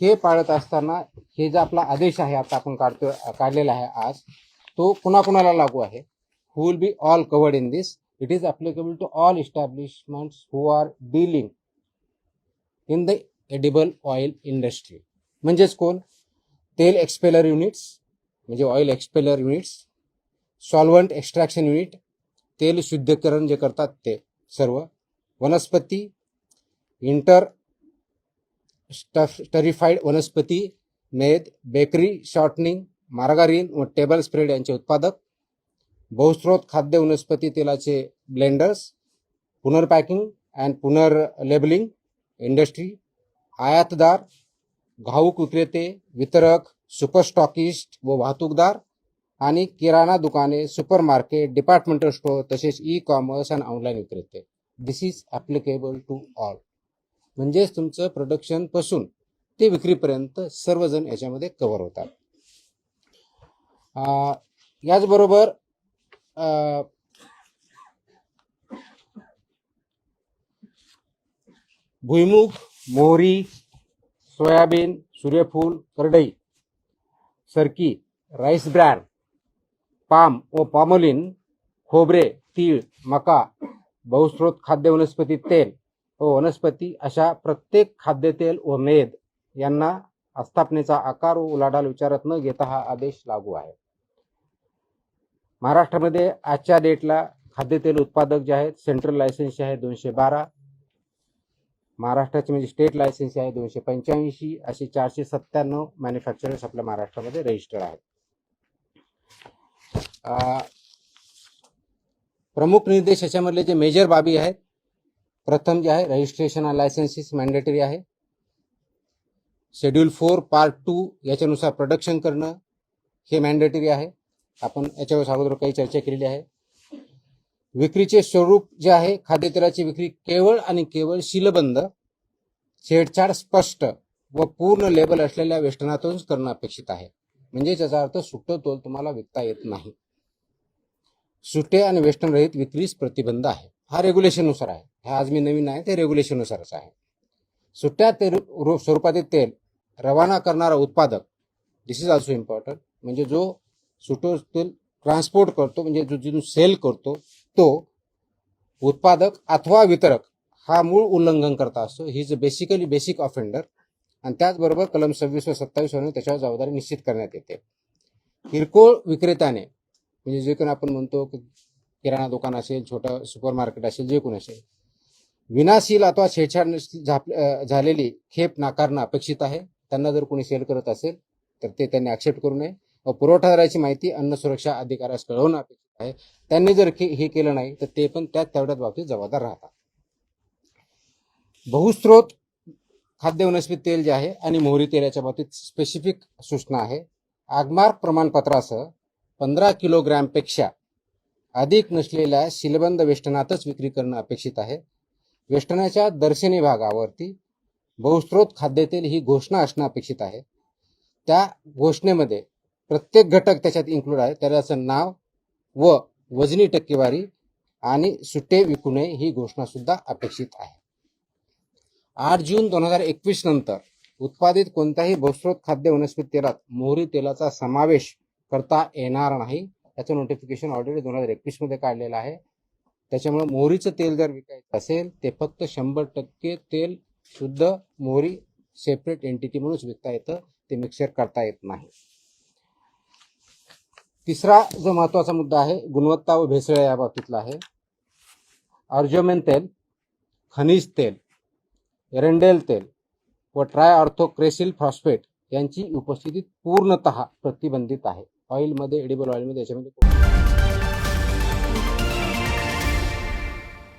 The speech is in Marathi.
हे पाळत असताना हे जो आपला आदेश आहे आता आपण काढलेला आहे आज, तो कुणाकुणाला लागू आहे? Who will be all covered in this. It is applicable to all establishments who are dealing in the edible oil industry. म्हणजेच कोण? तेल एक्सपेलर युनिट्स म्हणजे oil expeller units, solvent extraction unit, तेल शुद्धीकरण जे करतात ते सर्व, वनस्पती, इंटर स्टरिफाईड वनस्पती, मेद, बेकरी, शॉर्टनिंग, मार्गारीन व टेबल स्प्रेड यांचे उत्पादक, बहुस्रोत खाद्य वनस्पती तेलाचे ब्लेंडर्स, पुनर्पॅकिंग अँड पुनर्लेबलिंग इंडस्ट्री, आयातदार, घाऊक विक्रेते, वितरक, सुपरस्टॉकिस्ट व वाहतूकदार, आणि किराणा दुकाने, सुपरमार्केट, डिपार्टमेंटल स्टोअर तसेच ई कॉमर्स आणि ऑनलाईन विक्रेते. दिस इज ॲप्लिकेबल टू ऑल. म्हणजेच तुमचं प्रोडक्शन पासून ते विक्रीपर्यंत सर्वजण याच्यामध्ये कव्हर होतात. याचबरोबर भुईमुग, मोहरी, सोयाबीन, सूर्यफूल, करडई, सरकी, राईस ब्रॅन, पाम व पॉमोलिन, खोबरे, तीळ, मका, बहुस्रोत खाद्य वनस्पती तेल व वनस्पती अशा प्रत्येक खाद्यतेल व मेद यांना आस्थापनेचा आकार व उलाढाल विचारात न घेता हा आदेश लागू आहे. महाराष्ट्रामध्ये आजच्या डेटला खाद्यतेल उत्पादक जे आहेत सेंट्रल लायसन्स आहे 212, महाराष्ट्राची म्हणजे स्टेट लायसन्स आहे 285, असे 497 मॅन्युफॅक्चरर्स आपल्या महाराष्ट्रामध्ये रजिस्टर्ड आहेत. प्रमुख निर्देश याच्यामधले जे मेजर बाबी आहेत, प्रथम जे आहे रजिस्ट्रेशन आणि लायसन्सेस मॅन्डेटरी आहे. शेड्यूल 4 पार्ट 2 याच्यानुसार प्रोडक्शन करणं हे मॅन्डेटरी आहे. आपण याच्यावर अगोदर काही चर्चा केलेली आहे. विक्रीचे स्वरूप जे आहे, खाद्यतेलाची विक्री केवळ आणि केवळ सीलबंद, छेडछाड स्पष्ट व पूर्ण लेबल असलेल्या वेष्टनातूनच करणं अपेक्षित आहे. म्हणजे त्याचा अर्थ सुट्ट तोल तुम्हाला विकता येत नाही. सुटे आणि वेष्टन रहित विक्रीस प्रतिबंध आहे. हा रेग्युलेशननुसार आहे. हा आज मी नवीन आहे ते रेग्युलेशननुसारच आहे. सुट्या स्वरूपातील तेल रवाना करणारा उत्पादक, दिस इज ऑल्सो इम्पॉर्टंट, म्हणजे जो सुटो तेल ट्रान्सपोर्ट करतो म्हणजे जो सेल करतो तो उत्पादक अथवा वितरक हा मूळ उल्लंघन करता असतो. He is basically basic offender. आणि त्याचबरोबर कलम 26 व 27 वरून त्याच्यावर जबाबदारी निश्चित करण्यात येते. किरकोळ विक्रेत्याने म्हणजे जे कोणी आपण म्हणतो किराणा दुकान असेल, छोटं सुपर मार्केट असेल, जे कोणी असेल, विनाशील अथवा छेडछाड झालेली खेप नाकारणं अपेक्षित आहे. त्यांना जर कोणी सेल करत असेल तर ते त्यांनी ॲक्सेप्ट करू नये व पुरवठादाराची माहिती अन्न सुरक्षा अधिकाऱ्यास कळवणं अपेक्षित आहे. त्यांनी जर हे केलं नाही तर ते पण तेवढ्याच बाबतीत जबाबदार राहतात. बहुस्रोत खाद्य वनस्पती तेल जे आहे आणि मोहरी तेलाच्या बाबतीत स्पेसिफिक सूचना आहे. आगमार्क प्रमाणपत्रासह 15 किलोग्रॅमपेक्षा अधिक नसलेल्या सीलबंद वेष्टनातच विक्री करणं अपेक्षित आहे. वेष्टनाच्या दर्शनी भागावरती बहुस्रोत खाद्यतेल ही घोषणा असणं अपेक्षित आहे. त्या घोषणेमध्ये प्रत्येक घटक त्याच्यात इन्क्लूड आहे, त्याचं नाव व वजनी टक्केवारी आणि सुटे विकू नये ही घोषणा सुद्धा अपेक्षित आहे. 8 जून 2021 नंतर उत्पादित कोणत्याही बहुस्रोत खाद्य वनस्पती तेलात मोहरी तेलाचा समावेश करता येणार नाही. त्याचं नोटिफिकेशन ऑलरेडी 2021 मध्ये काढलेलं आहे. त्याच्यामुळे मोहरीचं तेल जर विकायचं असेल ते फक्त 100% तेल शुद्ध मोहरी सेपरेट एंटिटी म्हणूनच विकता येतं, ते मिक्सर करता येत नाही. तिसरा जो महत्वाचा मुद्दा आहे गुणवत्ता व भेसळ या बाबतीतला आहे. अर्जोमेन तेल, खनिज तेल, एरंडेल तेल व ट्रायऑर्थोक्रेसिल फॉस्फेट यांची उपस्थिती पूर्णतः प्रतिबंधित आहे. ऑइलमध्ये, एडिबल ऑइलमध्ये याच्यामध्ये